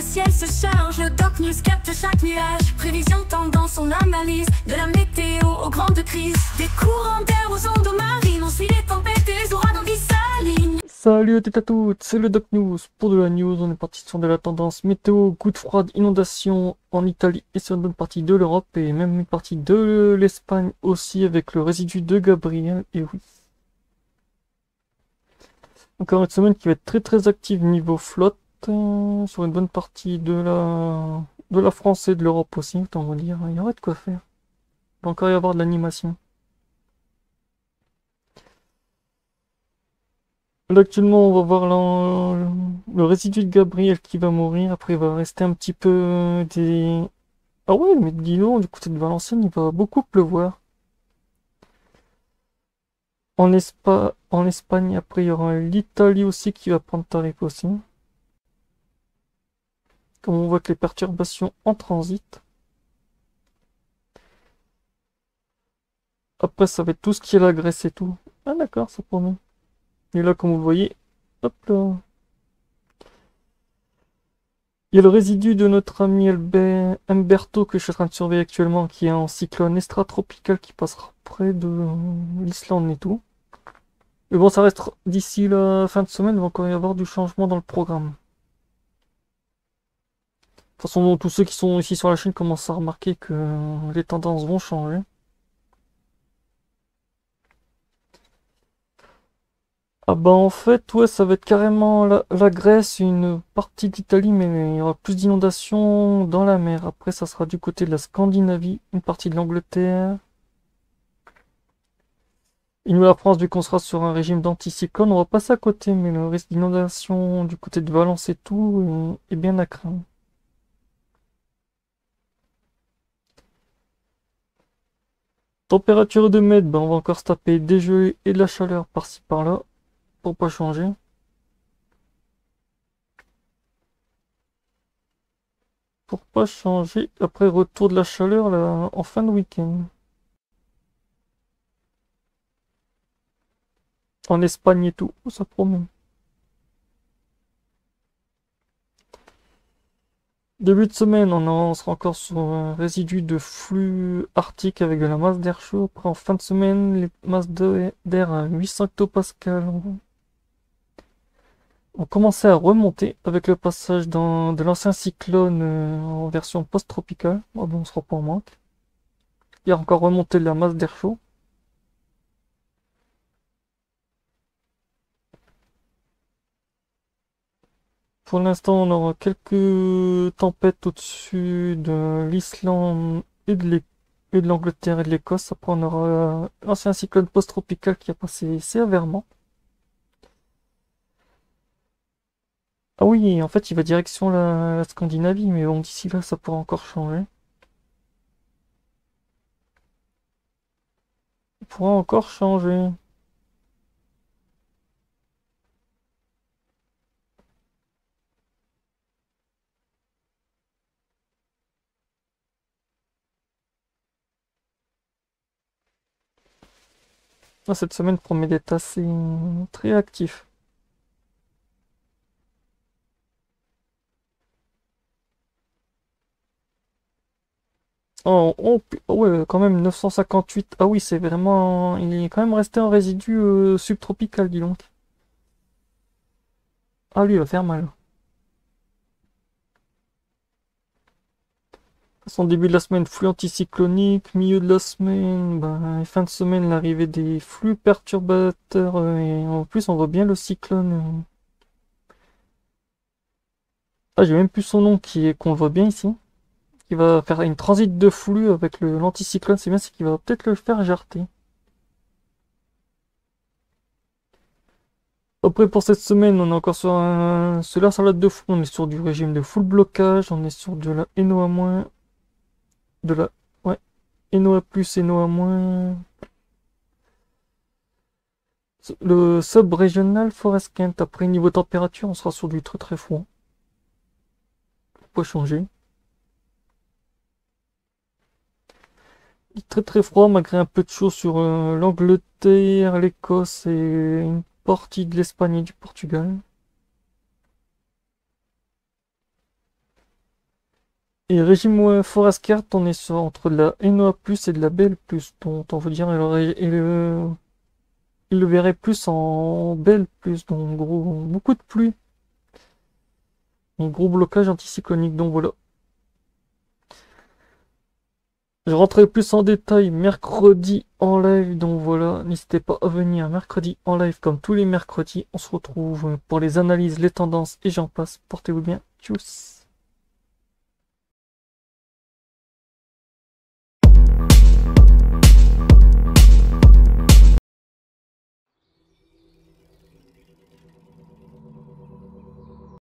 ciel se charge, le Doc News capte chaque nuage. Prévision, tendance, on analyse. De la météo aux grandes crises. Des courants d'air aux ondes marines. On suit les tempêtes et les ouragans qui s'alignent. Salut à toutes et à toutes, c'est le Doc News. Pour de la news, on est parti sur de la tendance météo, gouttes froides, inondations en Italie et sur une bonne partie de l'Europe et même une partie de l'Espagne aussi avec le résidu de Gabriel, et oui. Encore une semaine qui va être très active niveau flotte, sur une bonne partie de la France et de l'Europe aussi, autant vous dire, il y aurait de quoi faire. Il va encore y avoir de l'animation. Là actuellement on va voir le résidu de Gabriel qui va mourir, après il va rester un petit peu des... Ah ouais, mais dis donc, du côté de Valenciennes il va beaucoup pleuvoir. En Espagne après il y aura l'Italie aussi qui va prendre tarif aussi. Comme on voit que les perturbations en transit. Après ça va être tout ce qui est la Grèce et tout. Ah d'accord, ça promet. Et là comme vous le voyez, hop là. Il y a le résidu de notre ami Umberto que je suis en train de surveiller actuellement, qui est en cyclone extratropical qui passera près de l'Islande et tout. Mais bon, ça reste d'ici la fin de semaine, il va encore y avoir du changement dans le programme. De toute façon, tous ceux qui sont ici sur la chaîne commencent à remarquer que les tendances vont changer. Ah bah en fait, ouais, ça va être carrément la Grèce, une partie d'Italie, mais il y aura plus d'inondations dans la mer. Après, ça sera du côté de la Scandinavie, une partie de l'Angleterre. Et nous, la France, vu qu'on sera sur un régime d'anticyclone, on va passer à côté, mais le risque d'inondation du côté de Valence et tout est bien à craindre. Température de mètre, ben on va encore se taper des gelées et de la chaleur par-ci par-là, pour pas changer. Pour pas changer, après retour de la chaleur là, en fin de week-end. En Espagne et tout, ça promet. Début de semaine, on sera encore sur un résidu de flux arctique avec de la masse d'air chaud. Après, en fin de semaine, les masses d'air à 800 hectopascales ont commencé à remonter avec le passage de l'ancien cyclone en version post-tropicale. Oh, bon, on sera pas en manque. Il y a encore remonté de la masse d'air chaud. Pour l'instant, on aura quelques tempêtes au-dessus de l'Islande et de l'Angleterre et de l'Écosse. Après, on aura l'ancien cyclone post-tropical qui a passé sévèrement. Ah oui, en fait, il va direction la Scandinavie, mais bon, d'ici là, ça pourra encore changer. Il pourra encore changer. Ah, cette semaine promet d'être assez très actif. Oh, ouais, quand même 958. Ah oui, c'est vraiment... Il est quand même resté un résidu subtropical, dis donc. Ah, lui, il va faire mal. Son début de la semaine, flux anticyclonique, milieu de la semaine, ben, fin de semaine, l'arrivée des flux perturbateurs, et en plus on voit bien le cyclone. Ah, j'ai même plus son nom qu'on le voit bien ici. Qui va faire une transit de flux avec l'anticyclone, c'est bien, c'est qu'il va peut-être le faire jarter. Après pour cette semaine, on est encore sur la salade de flux, on est sur du régime de full blocage, on est sur de la NOA-, de la... Ouais, NOA+, NOA-. Le sub-régional Forest Kent. Après, niveau température, on sera sur du très froid. Pas changer. Très froid, malgré un peu de chaud sur l'Angleterre, l'Écosse et une partie de l'Espagne et du Portugal. Et régime Forest Card, on est sur entre de la NOA+, et de la BL+, dont on veut dire, il le verrait plus en BL+, donc gros, beaucoup de pluie. Un gros blocage anticyclonique, donc voilà. Je rentrerai plus en détail mercredi en live, donc voilà, n'hésitez pas à venir mercredi en live comme tous les mercredis. On se retrouve pour les analyses, les tendances et j'en passe. Portez-vous bien, tchuss.